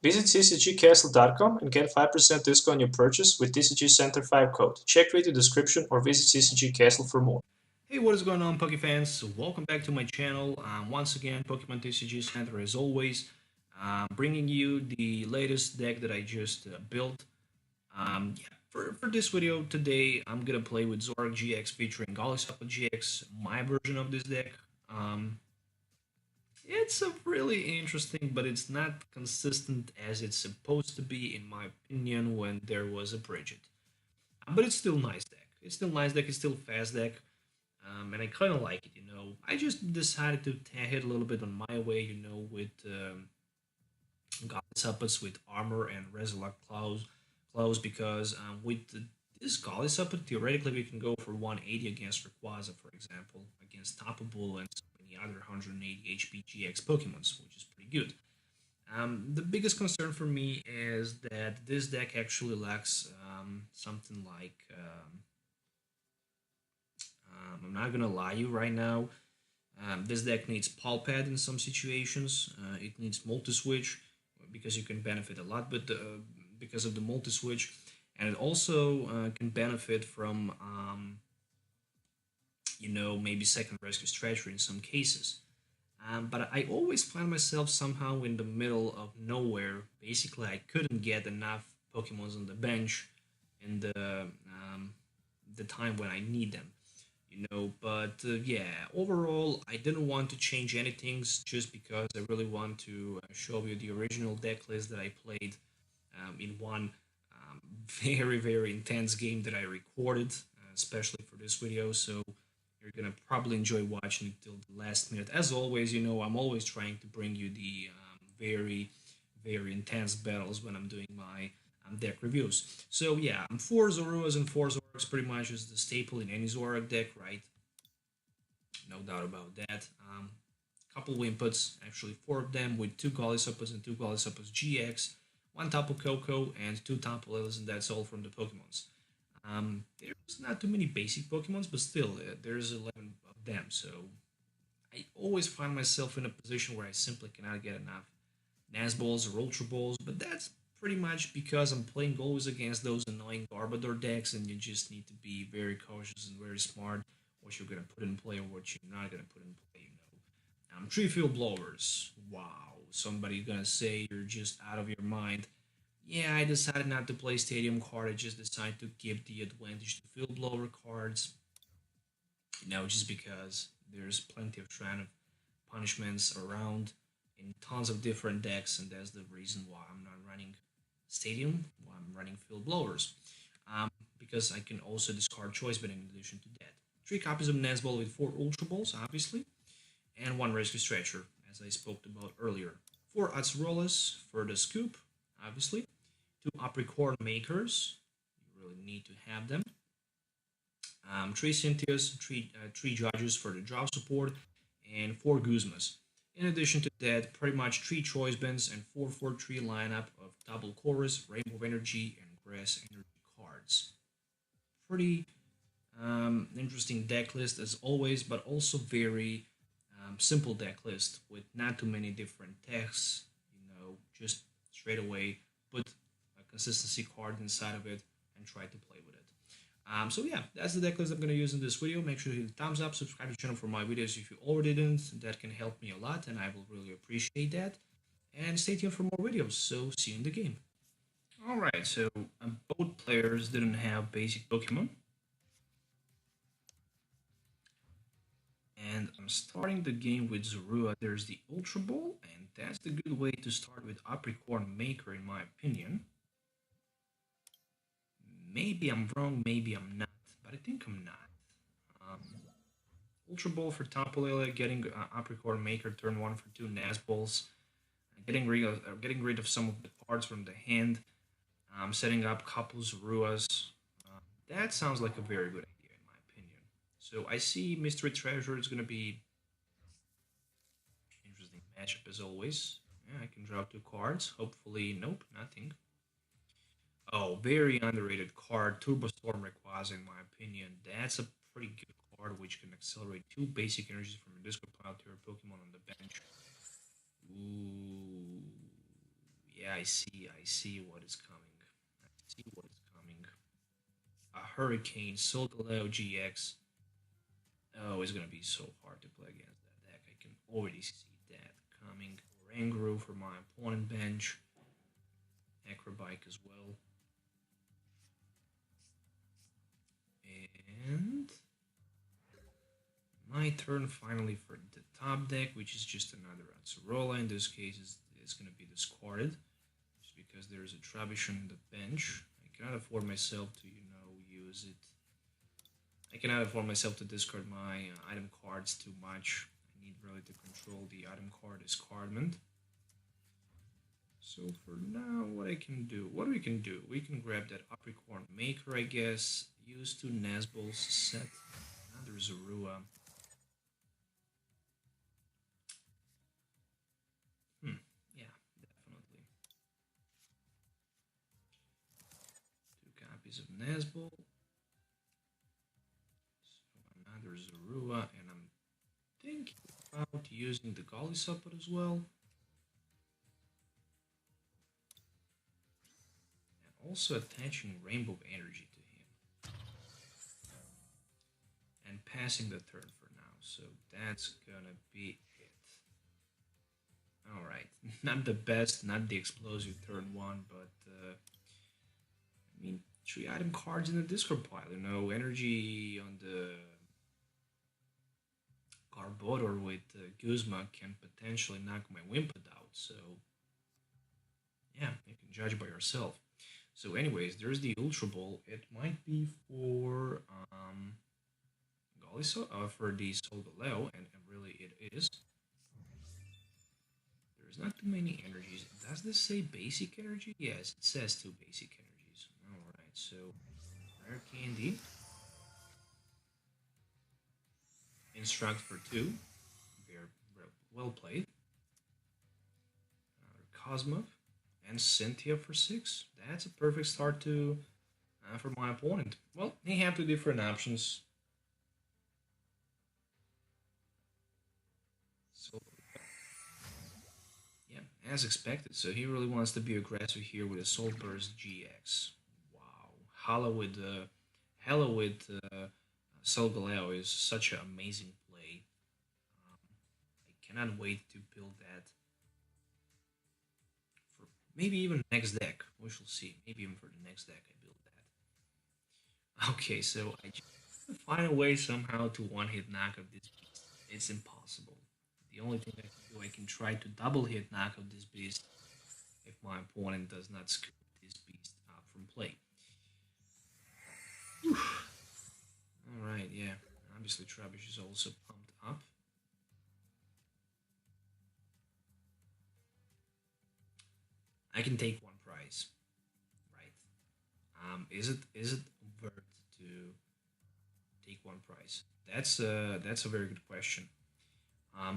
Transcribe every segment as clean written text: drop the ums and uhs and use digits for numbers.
Visit ccgcastle.com and get 5% discount on your purchase with TCG Center 5 code. Check video description or visit CCG Castle for more. Hey, what is going on, Poke fans? Welcome back to my channel. Once again, Pokemon TCG Center as always, bringing you the latest deck that I just built. For this video today, I'm gonna play with Zoroark GX featuring Golisopod GX, my version of this deck. It's a really interesting, but it's not consistent as it's supposed to be, in my opinion, when there was a Bridget. But it's still nice deck. It's still nice deck. It's still fast deck. And I kind of like it. I just decided to hit a little bit on my way, with Golisopod with armor and Resolute claws because this Golisopod, theoretically, we can go for 180 against Rayquaza, for example, against Tapu Bull and so many other 180 HP GX Pokemons, which is pretty good. The biggest concern for me is that this deck actually lacks something like I'm not gonna lie you right now. This deck needs Pulpad in some situations. It needs multi-switch because you can benefit a lot, but because of the multi-switch, and it also can benefit from maybe second rescue strategy in some cases. But I always find myself somehow in the middle of nowhere. Basically, I couldn't get enough Pokemons on the bench in the time when I need them. But yeah, overall, I didn't want to change anything just because I really want to show you the original deck list that I played in one very, very intense game that I recorded, especially for this video. So you're gonna probably enjoy watching it till the last minute. As always, I'm always trying to bring you the very, very intense battles when I'm doing my deck reviews. So yeah, 4 Zoruas and 4 Zorks pretty much is the staple in any Zoroark deck, right? No doubt about that. Couple of inputs, actually 4 of them, with 2 Golisopods and 2 Golisopods GX, 1 Tapu Koko, and 2 Tapu Lilies, and that's all from the Pokemons. There's not too many basic Pokemons, but still, there's 11 of them, so I always find myself in a position where I simply cannot get enough Nazballs or Ultra Balls, but that's pretty much because I'm playing always against those annoying Garbodor decks, and you just need to be very cautious and very smart what you're gonna put in play or what you're not gonna put in play. Tree field blowers. Wow, somebody's gonna say you're just out of your mind. Yeah, I decided not to play Stadium card. I just decided to give the advantage to field blower cards. Just because there's plenty of shrine of punishments around in tons of different decks, and that's the reason why I'm not running Stadium, why I'm running Field Blowers. Because I can also discard Choice Band in addition to that. 3 copies of Nazball with 4 Ultra Balls, obviously, and 1 Rescue Stretcher, as I spoke about earlier. 4 Acerolas for the Scoop, obviously. 2 Apricorn Makers, you really need to have them. 3 Cynthias, three Judges for the drop support, and 4 Guzmas. In addition to that, pretty much 3 Choice Bands and 4-4-3 lineup of Double Chorus, Rainbow of Energy, and Grass Energy cards. Pretty interesting deck list as always, but also very simple deck list with not too many different texts. Just straight away put a consistency card inside of it and try to play with it. So yeah, that's the deck list I'm going to use in this video. Make sure to hit the thumbs up, subscribe to the channel for my videos if you already didn't. That can help me a lot, and I will really appreciate that. And stay tuned for more videos. So see you in the game. Alright, so both players didn't have basic Pokemon. And I'm starting the game with Zorua. There's the Ultra Ball, and that's the good way to start with Apricorn Maker, in my opinion. Maybe I'm wrong, maybe I'm not, but I think I'm not. Ultra Ball for Tapu Lele, getting Apricorn Maker turn 1 for 2 Nazballs, getting rid of some of the cards from the hand, setting up couple Zoruas. That sounds like a very good idea in my opinion. So I see Mystery Treasure is going to be interesting matchup as always. Yeah, I can draw 2 cards. Hopefully, nope, nothing. Oh, very underrated card, Turbo Storm Rayquaza, in my opinion. That's a pretty good card which can accelerate 2 basic energies from your discard pile to your Pokemon on the bench. Ooh, Yeah, I see what is coming. I see what is coming. A Hurricane, Solgaleo GX. Oh, it's gonna be so hard to play against that deck. I can already see that coming. Oranguru for my opponent bench. Acrobike as well. And my turn finally for the top deck, which is just another Zoroark. In this case, it's going to be discarded just because there's a Trubbish on the bench. I cannot afford myself to, use it. I cannot afford myself to discard my item cards too much. I need really to control the item card discardment. So for now, what we can do, we can grab that Apricorn Maker, I guess, use 2 Nazbols, set another Zorua. Yeah, definitely. 2 copies of Nazbol. So another Zorua, and I'm thinking about using the Golisopod as well. And also attaching Rainbow Energy to him. And passing the turn for now. So that's gonna be it. Alright, not the best, not the explosive turn 1, but I mean, 3 item cards in the discard pile, energy on the Garbodor with Guzma can potentially knock my Wimpod out, so yeah, you can judge by yourself. So anyways, there's the Ultra Ball. It might be for for the Solgaleo, and really it is. There's not too many energies. Does this say basic energy? Yes, it says 2 basic energies. Alright, so Rare Candy. Instruct for 2. Very well played. Another Cosmog. And Cynthia for 6. That's a perfect start to for my opponent. Well, he had 2 different options. So yeah, as expected. So he really wants to be aggressive here with a Soul Burst GX. Wow, Hello with Solgaleo is such an amazing play. I cannot wait to build that for maybe even next deck. We shall see. Maybe even for the next deck I build that. Okay, so I just find a way somehow to one-hit knock out this beast. It's impossible. The only thing I can do, I can try to double-hit knock out this beast if my opponent does not scoop this beast out from play. Alright, yeah. Obviously Trubbish is also pumped up. I can take 1 prize, right? Is it worth to take 1 prize? That's a very good question.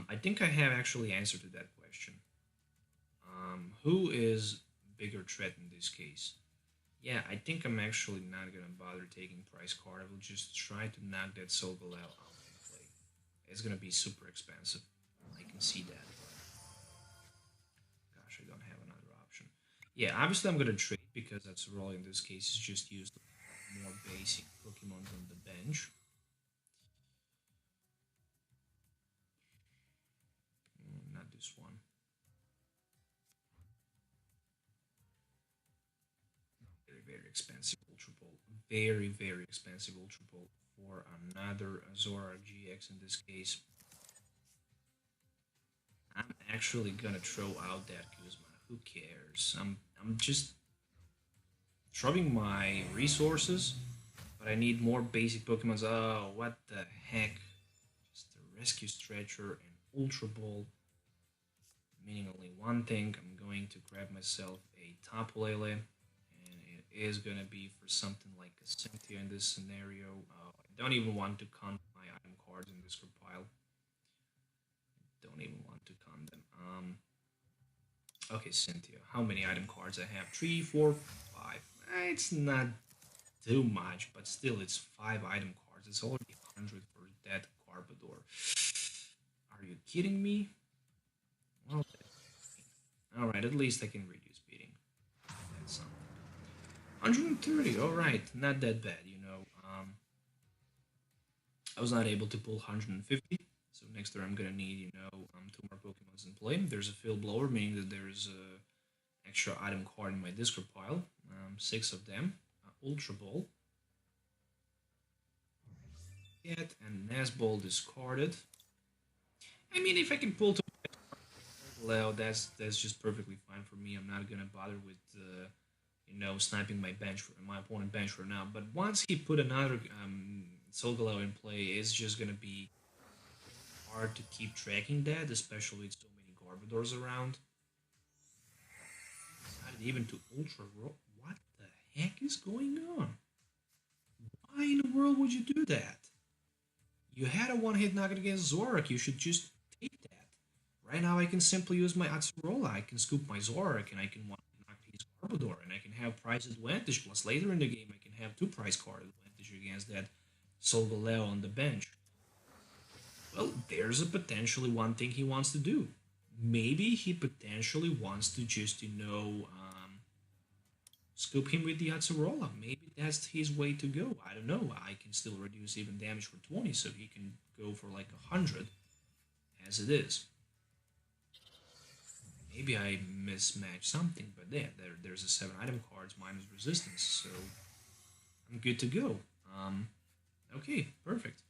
I think I have actually answered to that question. Who is bigger threat in this case? Yeah, I think I'm actually not gonna bother taking price card. I will just try to knock that Solgaleo out in play. It's gonna be super expensive. I can see that. Gosh, I don't have another option. Yeah, obviously I'm gonna trade because that's role in this case is just used more basic Pokemon on the bench. Not this one. Very expensive Ultra Ball. Very expensive Ultra Ball for another Zoroark GX in this case. I'm actually gonna throw out that Guzma. Who cares? I'm just throwing my resources, but I need more basic Pokemons. Oh, what the heck? Just a Rescue Stretcher and Ultra Ball. Meaning only one thing. I'm going to grab myself a Tapu Lele, and it is gonna be for something like a Cynthia in this scenario. I don't even want to count my item cards in this pile. Don't even want to count them. Okay, Cynthia. How many item cards I have? 3, 4, 5. It's not too much, but still, it's 5 item cards. It's already 100 for that Garbodor. Are you kidding me? Well, alright, at least I can reduce beating. 130, alright, not that bad, you know. I was not able to pull 150, so next turn I'm gonna need, you know, two more Pokemons in play. There's a Field Blower, meaning that there's a extra item card in my discard pile, six of them. Ultra Ball, Cat, and Nazball discarded. I mean, if I can pull to Leo, that's just perfectly fine for me. I'm not gonna bother with you know, sniping my bench for my opponent bench for now. But once he put another Solgaleo in play, it's just gonna be hard to keep tracking that, especially with so many Garbodors around. Decided even to Ultra Roll. What the heck is going on? Why in the world would you do that? You had a one-hit knockout against Zoroark. You should just take that. Right now, I can simply use my Atsurola. I can scoop my Zoroark, and I can knock his Garbodor, and I can have price advantage. Plus, later in the game, I can have two price card advantage against that Solgaleo on the bench. Well, there's a potentially one thing he wants to do. Maybe he potentially wants to just, you know, scoop him with the Atsurola. Maybe that's his way to go. I don't know. I can still reduce even damage for 20, so he can go for like 100 as it is. Maybe I mismatched something, but there's a 7 item cards minus resistance, so I'm good to go. Okay, perfect.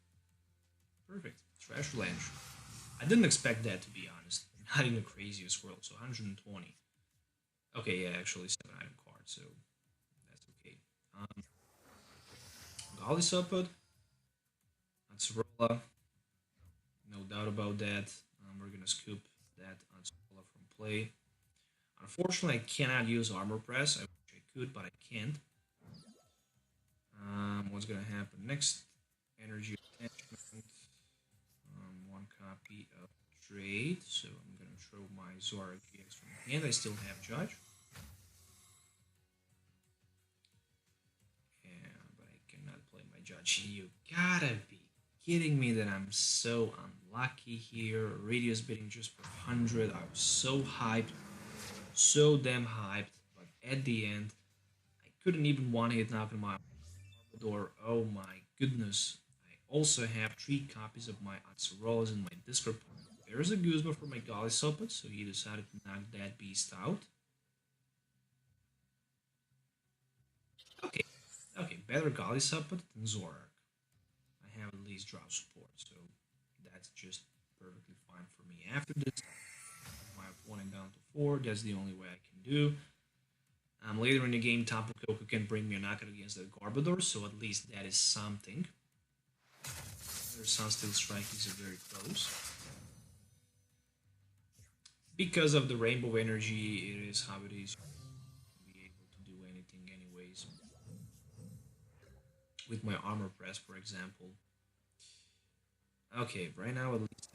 Perfect. Trash Lanch. I didn't expect that, to be honest. Not in the craziest world, so 120. Okay, yeah, actually 7 item cards, so that's okay. Golisopod, Atsurola, no doubt about that. We're gonna scoop that Atsurola from play. Unfortunately, I cannot use Armor Press. I wish I could, but I can't. What's gonna happen next? Energy attachment. One copy of trade. So I'm gonna throw my Zoroark GX from hand. I still have Judge. Yeah, but I cannot play my Judge. You gotta be kidding me that I'm so unlucky here. Radius bidding just for 100. I was so hyped. So damn hyped. But at the end, I couldn't even one hit knock on my door. Oh my goodness. I also have 3 copies of my Atsurolas in my Discord. There's a Guzma for my Golisopod, so he decided to knock that beast out. Okay, okay, better Golisopod than Zoroark. I have at least drop support, so that's just perfectly fine for me. After this, my opponent down to 4. That's the only way I can do. Later in the game, Tapu Koko can bring me a knockout against the Garbodor, so at least that is something. Their Sunsteel Strikings are very close. Because of the Rainbow Energy, it is how it is. Be able to do anything anyways. With my Armor Press, for example. Okay, right now at least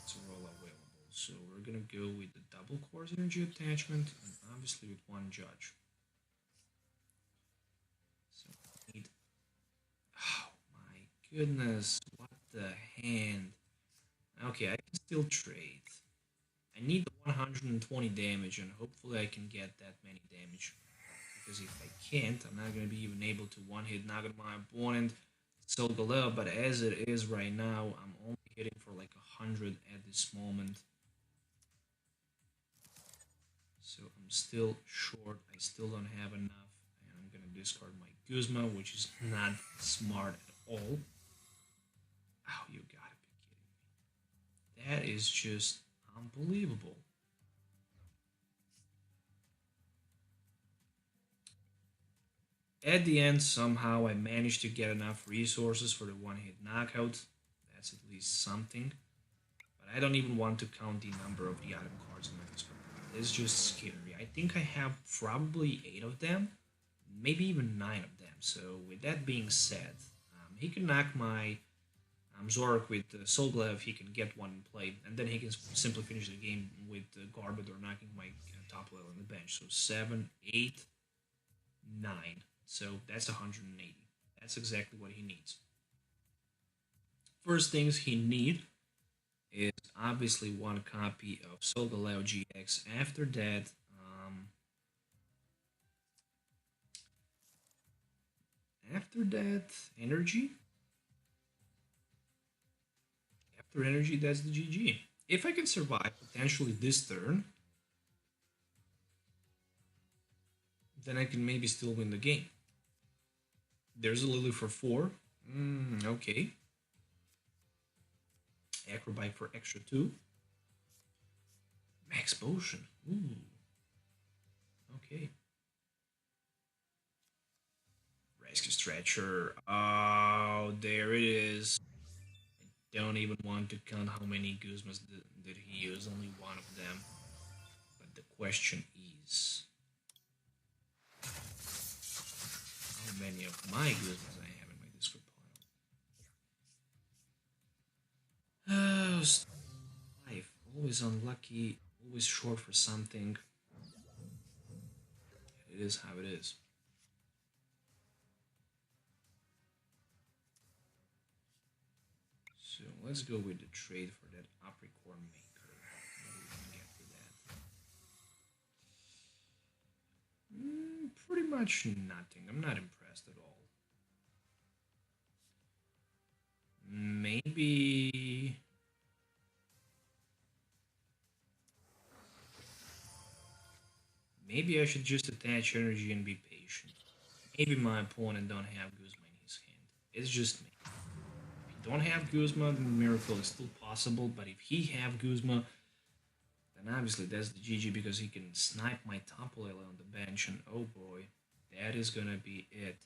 it's all available. So we're gonna go with the double course energy attachment and obviously with one Judge. So I need. Oh my goodness, what the hand. Okay, I can still trade. I need the 120 damage and hopefully I can get that many damage. Because if I can't, I'm not going to be even able to one-hit knock out my opponent. So below, but as it is right now, I'm only hitting for like 100 at this moment. So I'm still short. I still don't have enough. And I'm going to discard my Guzma, which is not smart at all. Oh, you gotta be kidding me. That is just unbelievable. At the end, somehow I managed to get enough resources for the one-hit knockout. That's at least something. But I don't even want to count the number of the item cards in my discard. It's just scary. I think I have probably 8 of them, maybe even 9 of them. So with that being said, he can knock my Zoroark with Soulglaive if he can get one in play, and then he can simply finish the game with Garbodor knocking my top level on the bench. So 7, 8, 9. So that's 180. That's exactly what he needs. First things he need is obviously one copy of Solgaleo GX. After that, After that, energy. After energy, that's the GG. If I can survive potentially this turn, then I can maybe still win the game. There's a Lily for 4. Okay. Acrobite for extra 2. Max Potion. Ooh. Okay. Rescue Stretcher. Oh, there it is. I don't even want to count how many Guzmas did he use. Only one of them. But the question is, how many of my Guzmas I have in my discard pile? Oh, 5. Always unlucky. Always short for something. It is how it is. So let's go with the trade for that Apricorn Maker. Maybe we can get to that. Pretty much nothing. I'm not impressed at all. Maybe... Maybe I should just attach energy and be patient. Maybe my opponent don't have Guzma in his hand. It's just me. If he don't have Guzma, the miracle is still possible, but if he have Guzma, then obviously that's the GG because he can snipe my Tampalele on the bench, and oh boy, that is gonna be it.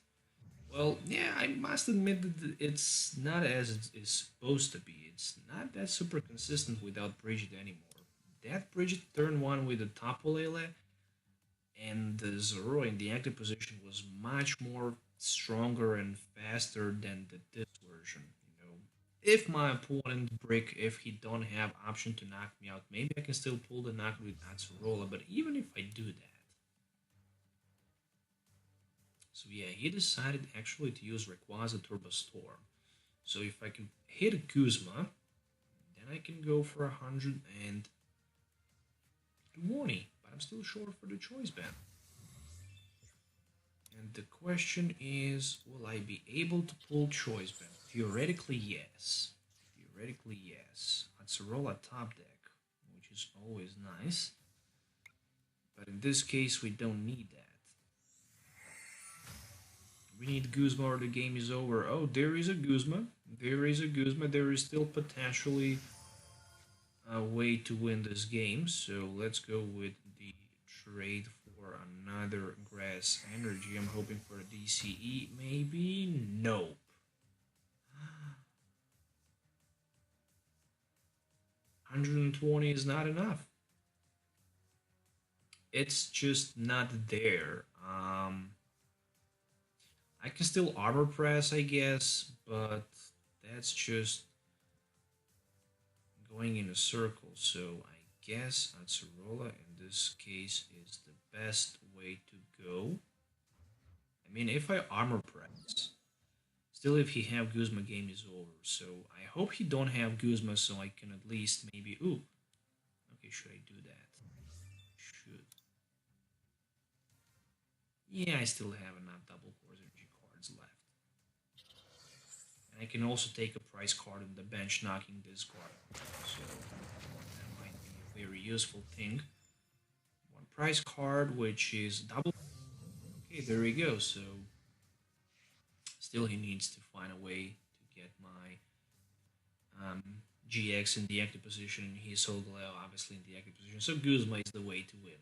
Well, yeah, I must admit that it's not as it is supposed to be. It's not that super consistent without Bridget anymore. That Bridget turn 1 with the Tampalele and the Zoro in the active position was much more stronger and faster than this version. You know, if my opponent brick, if he don't have option to knock me out, maybe I can still pull the knock with Atsurola. But even if I do that, so yeah, he decided actually to use Rayquaza Turbo Storm. So if I can hit a Guzma, then I can go for 120. But I'm still short for the choice band. And the question is, will I be able to pull choice band? Theoretically, yes. Theoretically, yes. Atsurola top deck, which is always nice. But in this case, we don't need that. We need Guzma or the game is over. Oh, there is a Guzma. There is a Guzma. There is still potentially a way to win this game. So let's go with the trade for another grass energy. I'm hoping for a DCE. Maybe? Nope. 120 is not enough. It's just not there. I can still armor press, I guess, but that's just going in a circle. So I guess Atsurola in this case is the best way to go. I mean, if I armor press, still if he have Guzma, game is over. So I hope he don't have Guzma, so I can at least maybe... Ooh, okay, should I do that? Should. Yeah, I still have enough double course energy cards left. And I can also take a prize card on the bench, knocking this card. So that might be a very useful thing. One prize card, which is double. Okay, there we go. So still he needs to find a way to get my GX in the active position and his Solgaleo obviously in the active position. So Guzma is the way to win.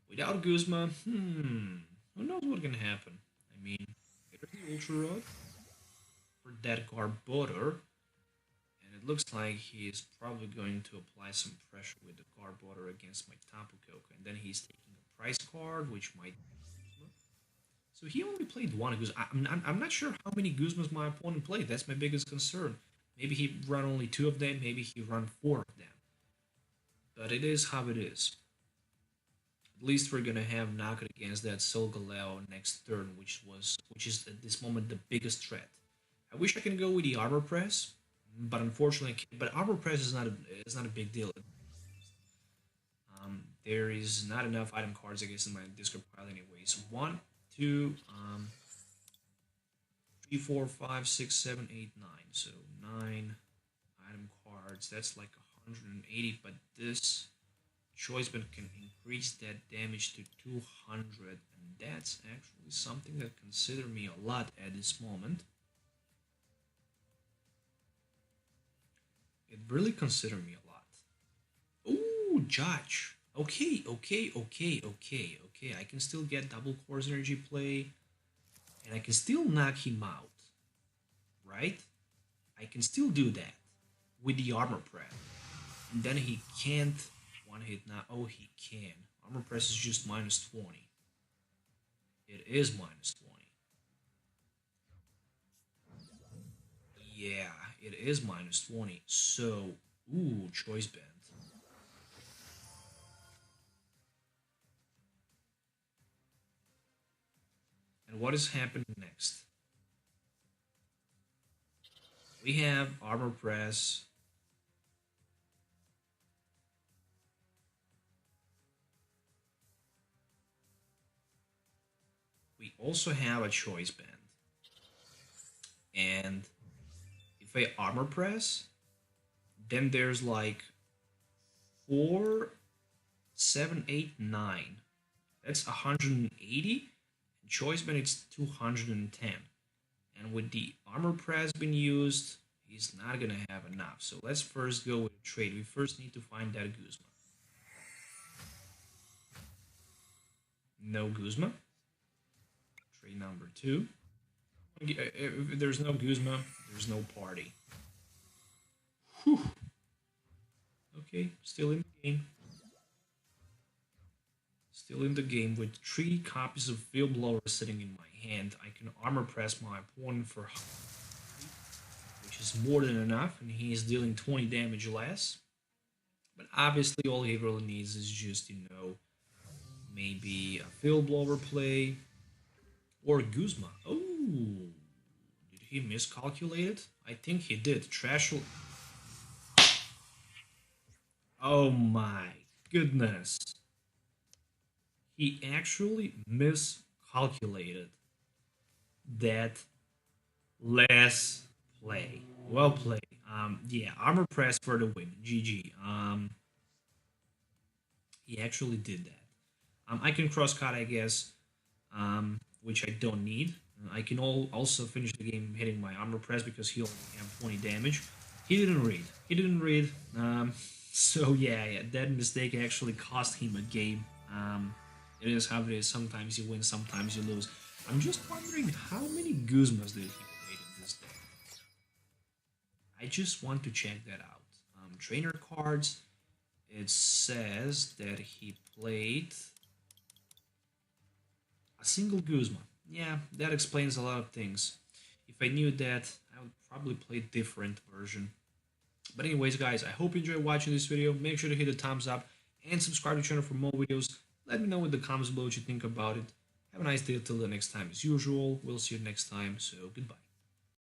Without Guzma, who knows what's gonna happen? I mean, there's the Ultra Rod for that Garbodor, and it looks like he is probably going to apply some pressure with the Garbodor against my Tapu Koko, and then he's taking a price card, which might... So he only played one Guzma. I'm not sure how many Guzmas my opponent played. That's my biggest concern. Maybe he run only 2 of them, maybe he run 4 of them. But it is how it is. At least we're gonna have knockout against that Solgaleo next turn, which is at this moment the biggest threat. I wish I can go with the Arbor Press, but unfortunately, I can't. But Arbor Press is not a big deal. There is not enough item cards, I guess, in my discard pile anyways. 1, 2, 3, 4, 5, 6, 7, 8, 9. So 9 item cards. That's like 180, but this choice band can increase that damage to 200, and that's actually something that consider me a lot at this moment. It really consider me a lot. Ooh, Judge. Okay. I can still get double course energy play, and I can still knock him out, right? I can still do that with the armor press, and then he can't one hit now. Oh, he can. Armor press is just minus 20. It is minus 20. Yeah, it is minus 20. So, ooh, choice band. And what is happening next? We have armor press. We also have a choice band. And if I armor press, then there's like 4, 7, 8, 9. That's 180. And choice band it's 210. And with the armor press being used, he's not gonna have enough. So let's first go with a trade. We first need to find that Guzma. No Guzma. Trade number 2. If there's no Guzma, there's no party. Whew. Okay, still in the game. Still in the game with 3 copies of Field Blower sitting in my hand. I can armor press my opponent for, which is more than enough, and he is dealing 20 damage less. But obviously, all he really needs is just, maybe a Field Blower play or Guzma. Oh, did he miscalculate it? I think he did. Trash. Oh my goodness. He actually miscalculated that last play. Well played. Yeah, armor press for the win. GG. He actually did that. I can cross cut, I guess, which I don't need. I can also finish the game hitting my armor press because he only have 20 damage. He didn't read. So yeah, that mistake actually cost him a game. It is how it is. Sometimes you win, sometimes you lose. I'm just wondering how many Guzmas did he play in this deck. I just want to check that out. Trainer cards. It says that he played a single Guzma. Yeah, that explains a lot of things. If I knew that, I would probably play a different version. But anyways, guys, I hope you enjoyed watching this video. Make sure to hit the thumbs up and subscribe to the channel for more videos. Let me know in the comments below what you think about it. Have a nice day till the next time. As usual, we'll see you next time, so goodbye.